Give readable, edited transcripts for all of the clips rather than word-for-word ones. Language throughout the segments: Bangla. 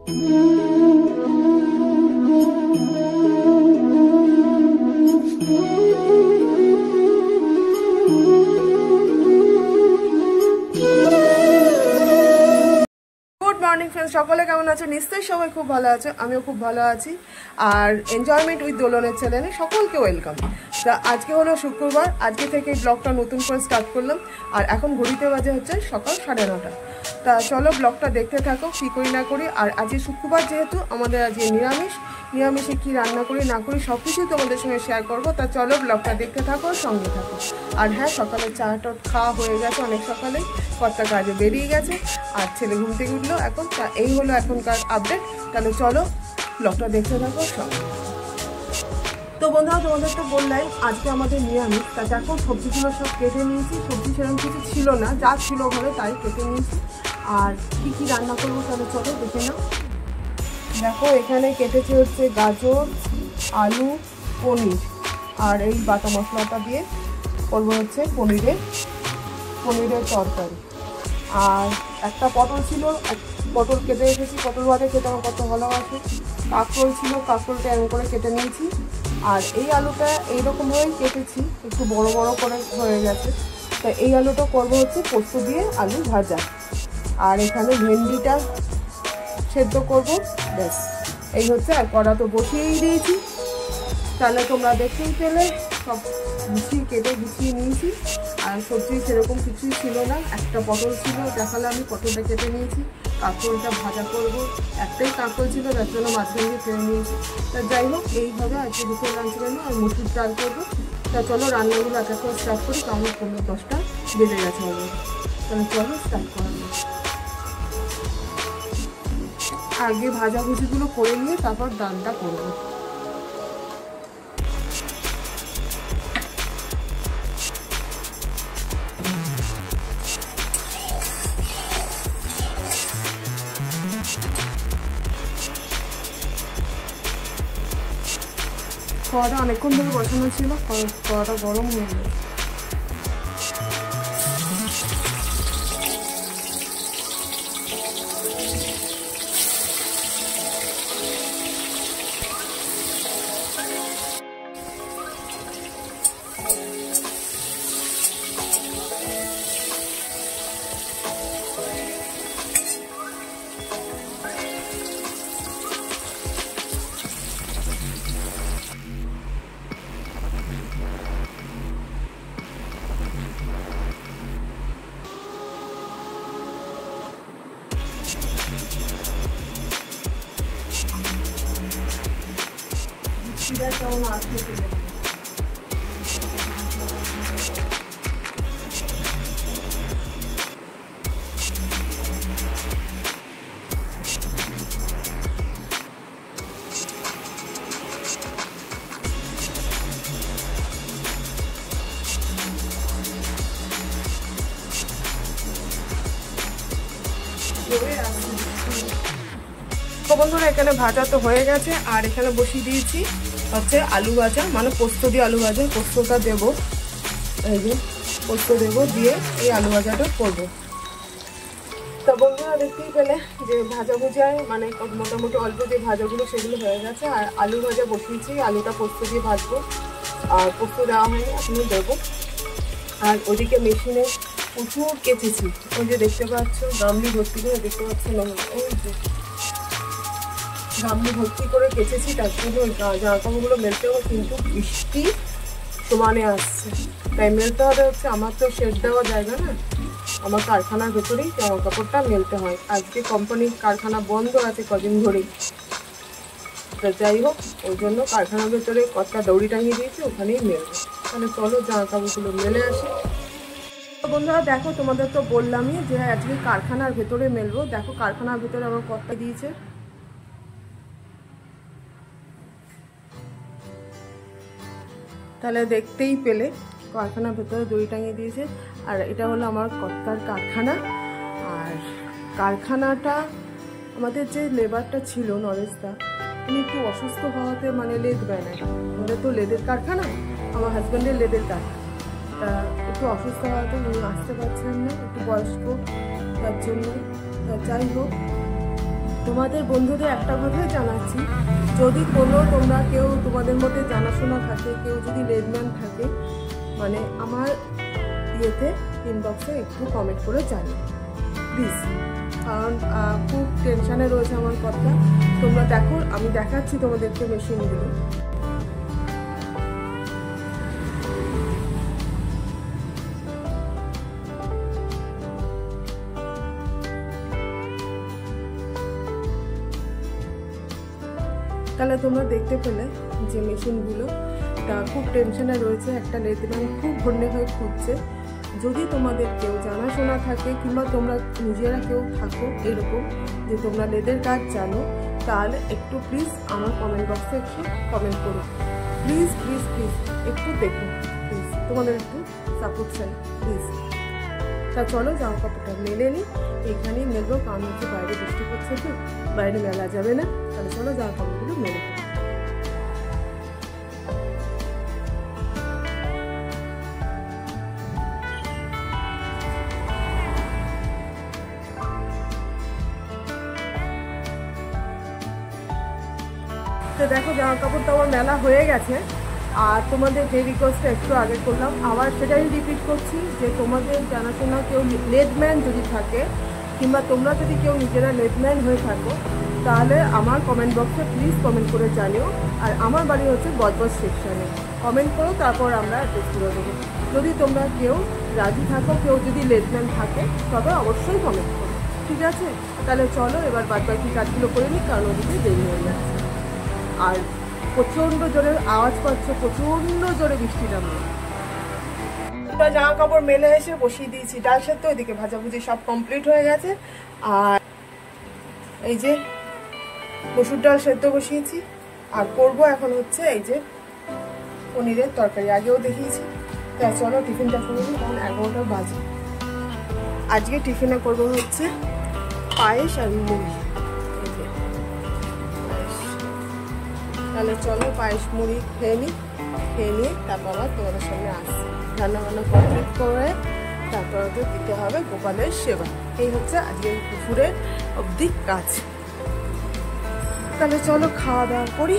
মর্নিং ফ্রেন্ডস, সকলে কেমন আছে? নিশ্চয়ই সবাই খুব ভালো আছে, আমিও খুব ভালো আছি। আর এনজয়মেন্ট উইথ দোলনের চ্যানেলে সকলকে ওয়েলকাম। তা আজকে হলো শুক্রবার, আজকে থেকে ব্লগটা নতুন করে স্টার্ট করলাম। আর এখন ঘড়িতে বাজে হচ্ছে সকাল 9:30। তা চলো ব্লগটা দেখতে থাকো, কী করি না করি। আর আজকে শুক্রবার যেহেতু আমাদের আজকে নিরামিষে কী রান্না করি না করি সব কিছুই তোমাদের সঙ্গে শেয়ার করবো। তা চলো ব্লগটা দেখতে থাকো, সঙ্গে থাকো। আর হ্যাঁ, সকালে চাটা খাওয়া হয়ে গেছে অনেক সকালে, কর্তা কাজে বেরিয়ে গেছে আর ছেলে ঘুম থেকে উঠলো এখন। তা এই হলো এখনকার আপডেট। তাহলে চলো ব্লগটা দেখতে থাকো সঙ্গে। তো বন্ধুরা, তোমাদের তো বললাই আজকে আমাদের নিরামিষ। তা দেখো সবজিগুলো সব কেটে নিয়েছি, সবজি সেরকম কিছু ছিল না, যা ছিল ঘরে তাই কেটে নিয়েছি। আর কী কী রান্না করবো তাহলে চলো দেখে নাও। দেখো এখানে কেটেছি হচ্ছে গাজর, আলু, পনির। আর এই বাটা মশলাটা দিয়ে করবো হচ্ছে পনিরের তরকারি। আর একটা পটল ছিল, পটল কেটে রেখেছি, পটল ভাতে খেতে আমার কত ভালোবাসে। কাঁকরোল ছিল, কাঁকরোলটা এমন করে কেটে নিয়েছি। আর এই আলুটা এইরকমভাবেই কেটেছি, একটু বড় বড় করে হয়ে গেছে। তো এই আলুটা করবো হচ্ছে পোস্ত দিয়ে আলু ভাজা। আর এখানে ভেন্ডিটা সেদ্ধ করবো, ব্যাস এই হচ্ছে। আর কড়া তো বসিয়েই দিয়েছি, তাহলে তোমরা দেখতেই পেলে সব গুছিয়ে নিয়েছি। আর সবজি সেরকম কিছুই ছিল না, একটা পটল ছিল, দেখালে আমি পটলটা কেটে নিয়েছি। কাঁকরোলটা ভাজা করবো, একটাই কাঁকরোল ছিল যার জন্য মাঝখান দিয়ে ফেলে নিয়েছি। তা যাই হোক, এইভাবে আজকে দুপুর লাঞ্চ মেনু। আর মুসুর ডাল করবো। তা চলো রান্নাগুলো এক এক করে স্টার্ট করি, কারণ 9:10 বেজে গেছে হবে। তাহলে চলো স্টার্ট করা যাক। আগে ভাজাভুজিগুলো করে নিয়ে তারপর ডালটা করবো। কড়াটা অনেকক্ষণ ধরে বসানো ছিল, কড়াটা গরম হয়ে গেছে। কেমন আসতে বন্ধুরা, এখানে ভাজা তো হয়ে গেছে। আর এখানে বসিয়ে দিয়েছি হচ্ছে আলু ভাজা, মানে পোস্ত দিয়ে আলু ভাজা। পোস্তটা দেবো, এই যে পোস্ত দেবো, দিয়ে এই আলু ভাজাটা করবো। তো বন্ধুরা দেখতেই পেলে যে ভাজা ভুজায় মানে মোটামুটি অল্প যে ভাজাগুলো সেগুলো হয়ে গেছে। আর আলু ভাজা বসিয়েছি, আলুটা পোস্ত দিয়ে ভাজবো। আর পোস্ত দেওয়া হয়নি, এখনো দেবো। আর ওদিকে মেশিনে প্রচুর কেচেছি, ওই যে দেখতে পাচ্ছ গামলি ভর্তি করে, দেখতে পাচ্ছ না? ওই যে গামলি ভর্তি করে কেচেছি। তার জন্য জামাকাপড়গুলো মেলতেও কিন্তু বৃষ্টি সমানে আসছে, তাই মেলতে হবে হচ্ছে। আমার তো শেড দেওয়া জায়গা না, আমার কারখানার ভেতরেই জামা কাপড়টা মেলতে হয়। আজকে কোম্পানির কারখানা বন্ধ আছে কদিন ধরেই। তো যাই হোক, ওই জন্য কারখানার ভেতরে কতটা দড়ি টাঙিয়ে দিয়েছি, ওখানেই মেলবো। তাহলে চলো জামা কাপড়গুলো মেলে আসি। বন্ধুরা দেখো, তোমাদের তো বললামই যে আজকে কারখানার ভেতরে মেলবো। দেখো কারখানার ভেতরে আমার কতটা দিয়েছে, তাহলে দেখতেই পেলে কারখানার ভেতরে দড়ি টাঙিয়ে দিয়েছে। আর এটা হলো আমার কর্তার কারখানা। আর কারখানাটা আমাদের যে লেবারটা ছিল নরেশদা, উনি একটু অসুস্থ হওয়াতে মানে লেদ বানায়, আমাদের তো লেদের কারখানা, আমার হাজব্যান্ডের লেদের কারখানা। তা একটু অসুস্থ হওয়াতে উনি আসতে পারছেন না, একটু বয়স্ক, তার জন্য। তা যাই হোক, তোমাদের বন্ধুদের একটা কথাই জানাচ্ছি, যদি তোমরা কেউ তোমাদের মধ্যে জানাশোনা থাকে, কেউ যদি লেডম্যান থাকে, মানে আমার ইয়েতে ইনবক্সে একটু কমেন্ট করে জানিও প্লিজ, কারণ খুব টেনশানে রয়েছে আমার কথা। তোমরা দেখো, আমি দেখাচ্ছি তোমাদেরকে মেশিনগুলো। তাহলে তোমরা দেখতে পেলে যে মেশিনগুলো খুব টেনশনে রয়েছে, একটা লেদম্যান খুব ঘন্যে হয়ে খুঁজছে। যদি তোমাদের কেউ জানাশোনা থাকে কিংবা তোমরা নিজেরা কেউ থাকো এরকম যে তোমরা লেদের কাজ জানো, তাহলে একটু প্লিজ আমার কমেন্ট বক্সে একটু কমেন্ট করো। প্লিজ প্লিজ প্লিজ একটু দেখো, প্লিজ তোমাদের একটু সাপোর্ট চাই প্লিজ। তা চলো জামা কাপড়টা মেলে নিই, এখানেই মেলবো, কারণ হচ্ছে বাইরে বৃষ্টি পড়ছে, তো বাইরে মেলা যাবে না। তাহলে চলো জামা কাপড়গুলো মেলে ফেলি। তো দেখো জামা কাপড় তো আমার মেলা হয়ে গেছে, আর তোমাদের যে রিকোয়েস্টটা একটু আগে করলাম আবার সেটাই রিপিট করছি যে তোমাদের জানাশোনা কেউ লেডম্যান যদি থাকে কিংবা তোমরা যদি কেউ নিজেরা লেডম্যান হয়ে থাকো, তাহলে আমার কমেন্ট বক্সে প্লিজ কমেন্ট করে জানিও। আর আমার বাড়ি হচ্ছে বজবজ সেকশানে, কমেন্ট করো, তারপর আমরা অ্যাড্রেস করে দেবো। যদি তোমরা কেউ রাজি থাকো, কেউ যদি লেডম্যান থাকে, তবে অবশ্যই কমেন্ট করো, ঠিক আছে? তাহলে চলো এবার বাদবাকি কাজগুলো করে নিই, কারণ ওদিকে দেরি হয়ে যাচ্ছে। আর প্রচণ্ড জোরে আওয়াজ পাচ্ছে, প্রচণ্ড জোরে বৃষ্টি নামবে। জামা কাপড় মেলে এসে বসিয়ে দিয়েছি ডাল সেদ্ধ, ওইদিকে ভাজাভুজি সব কমপ্লিট হয়ে গেছে। আর এই যে মসুর ডাল সেদ্ধ বসিয়েছি, আর করবো এখন হচ্ছে এই যে পনিরের তরকারি, আগেও দেখিয়েছি। তাই চলো টিফিনটা করে নিই, কারণ 11টা বাজে। আজকে টিফিনে করবো হচ্ছে পায়েস আর মুড়ি। তাহলে চলো পায়েস মুড়ি খেয়ে নিয়ে তারপর আবার তোমাদের সঙ্গে আসছি। রান্নাবান্না কমপ্লিট করে তারপর ওদের দিতে হবে গোপালের সেবা। এই হচ্ছে আজকে দুপুরের অবধি কাজ। তাহলে চলো খাওয়া দাওয়া করি।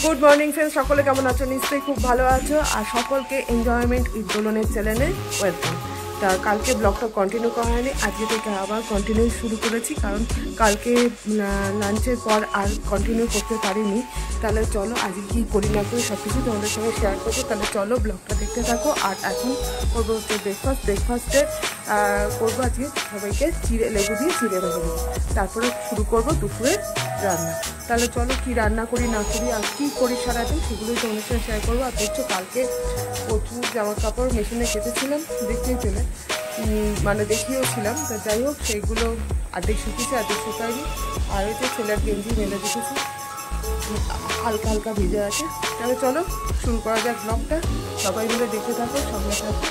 গুড মর্নিং ফ্রেন্ডস, সকলে কেমন আছো? নিশ্চয়ই খুব ভালো আছো। আর সকলকে এনজয়মেন্ট উইথ দোলনের চ্যানেলে ওয়েলকাম। তা কালকে ব্লগটা কন্টিনিউ করা হয়নি, আজকে থেকে আবার কন্টিনিউ শুরু করেছি, কারণ কালকে লাঞ্চের পর আর কন্টিনিউ করতে পারিনি। তাহলে চলো আজকে কী করি না করি সব কিছু তোমাদের সঙ্গে শেয়ার করবো। তাহলে চলো ব্লগটা দেখতে থাকো। আর এখন করবো হচ্ছে ব্রেকফাস্টে করবো আজকে সবাইকে লেবু দিয়ে চিড়ে ভেজে দেবো। তারপরে শুরু করবো দুপুরের রান্না। তাহলে চলো কি রান্না করি না করি আর কী করি সারাদিন সেগুলোই তোমাদের সঙ্গে শেয়ার করবো। আর দেখছো কালকে প্রচুর জামা কাপড় মেশিনে কেটেছিলাম, দেখতেই পেলে, মানে দেখিয়েওছিলাম। তো যাই হোক, সেইগুলো আর্ধেক শুকিয়েছে আর্ধেক শুকায়নি। আর ওই যে ছেলের গেঞ্জি মেলে রেখেছি, হালকা হালকা ভিজে আছে। তাহলে চলো শুরু করা যাক ব্লগটা, সবাই মিলে দেখতে থাকো, সঙ্গে থাকো।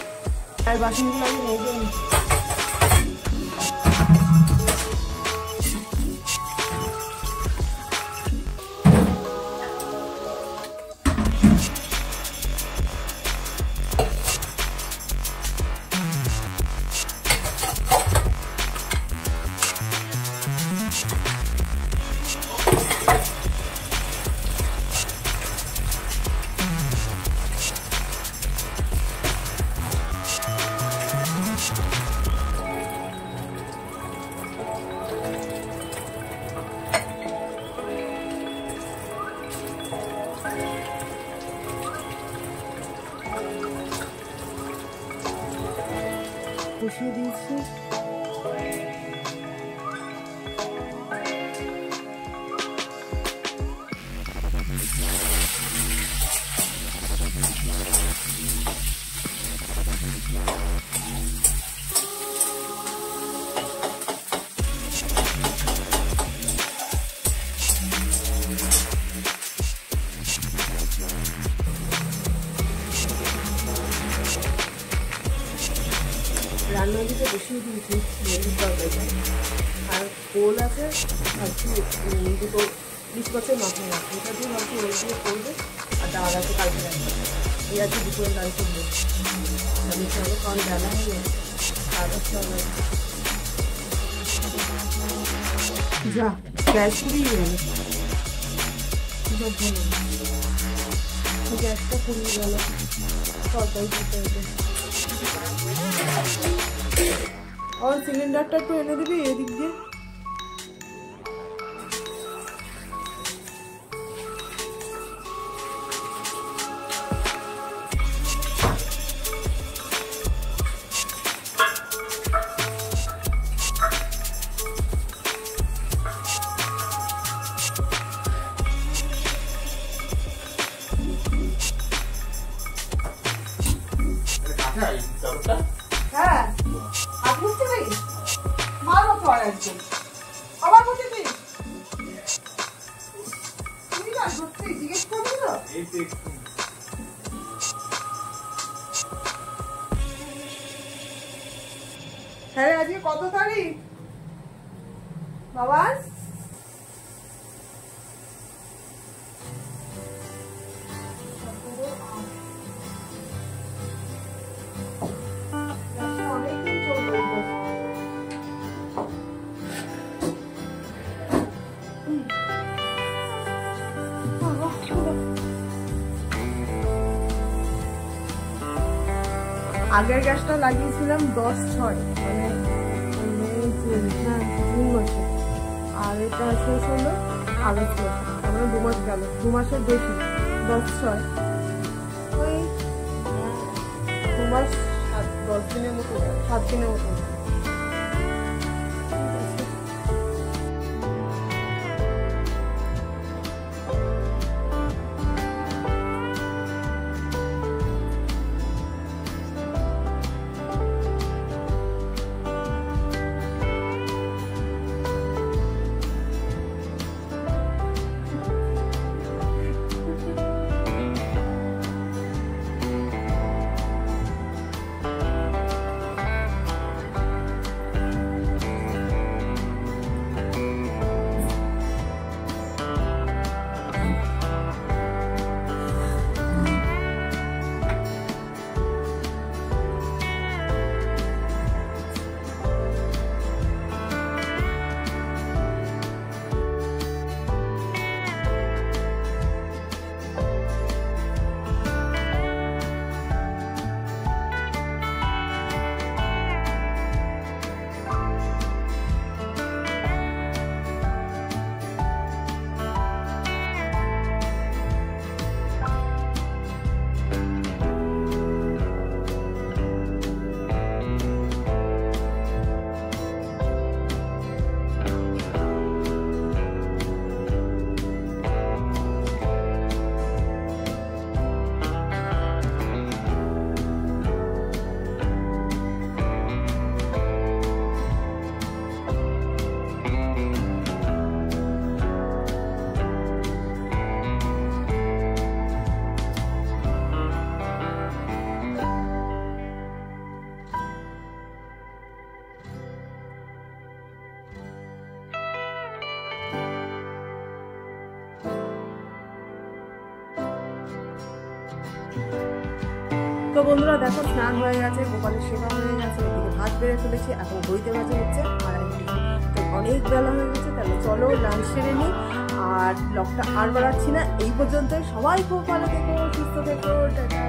আর বাসনগুলো আমি মেজে নিই। দিচ্ছি। রান্না দিতে বেশি দিয়েছি মেথির তরকারিটা, আর কোল আছে ভাবছি দুটো 20 বছর মাথায় রাখবো, এটা দিয়ে ভাবছি ওই দিয়ে করবে। আর ডাল আছে কালকে রাখবো, এই আছে দুপুরে ডাল করবো। আমি চলো কারণ বেলা হয়ে গেছে, কাগজ চলো যা গ্যাস পুড়িয়ে গেল, গ্যাসটা পুড়িয়ে গেল তরকারি করতে। और সিলিন্ডারটা একটু এনে দিবি এদিক দিয়ে। হ্যাঁ বুঝতে পারি মারো তো আর একদম আবার বলতে দিই তুমি না সত্যি জিজ্ঞেস করবি তো। হ্যাঁ আজকে কত তারিখ বাবা? আগের গ্যাসটা লাগিয়েছিলাম 10/6 মানে জুন মাসে, আর এটা শেষ হলো আগস্ট মাসে, আমরা 2 মাস গেল, 2 মাসের বেশি। 10/6 ওই 2 মাস 10 দিনের মতো, 7 দিনের মতো। তো বন্ধুরা দেখো স্নান হয়ে গেছে, গোপালের সেবা হয়ে গেছে, এদিকে ভাত বেড়ে ফেলেছি, এখন বইতে বাজে হচ্ছে 2:30। তো অনেক বেলা হয়ে গেছে, তাহলে চলো লাঞ্চ সেরে নিই। আর ব্লগটা আর বাড়াচ্ছি না, এই পর্যন্ত। সবাই খুব ভালো থেকো, সুস্থ থেকো, টাটা।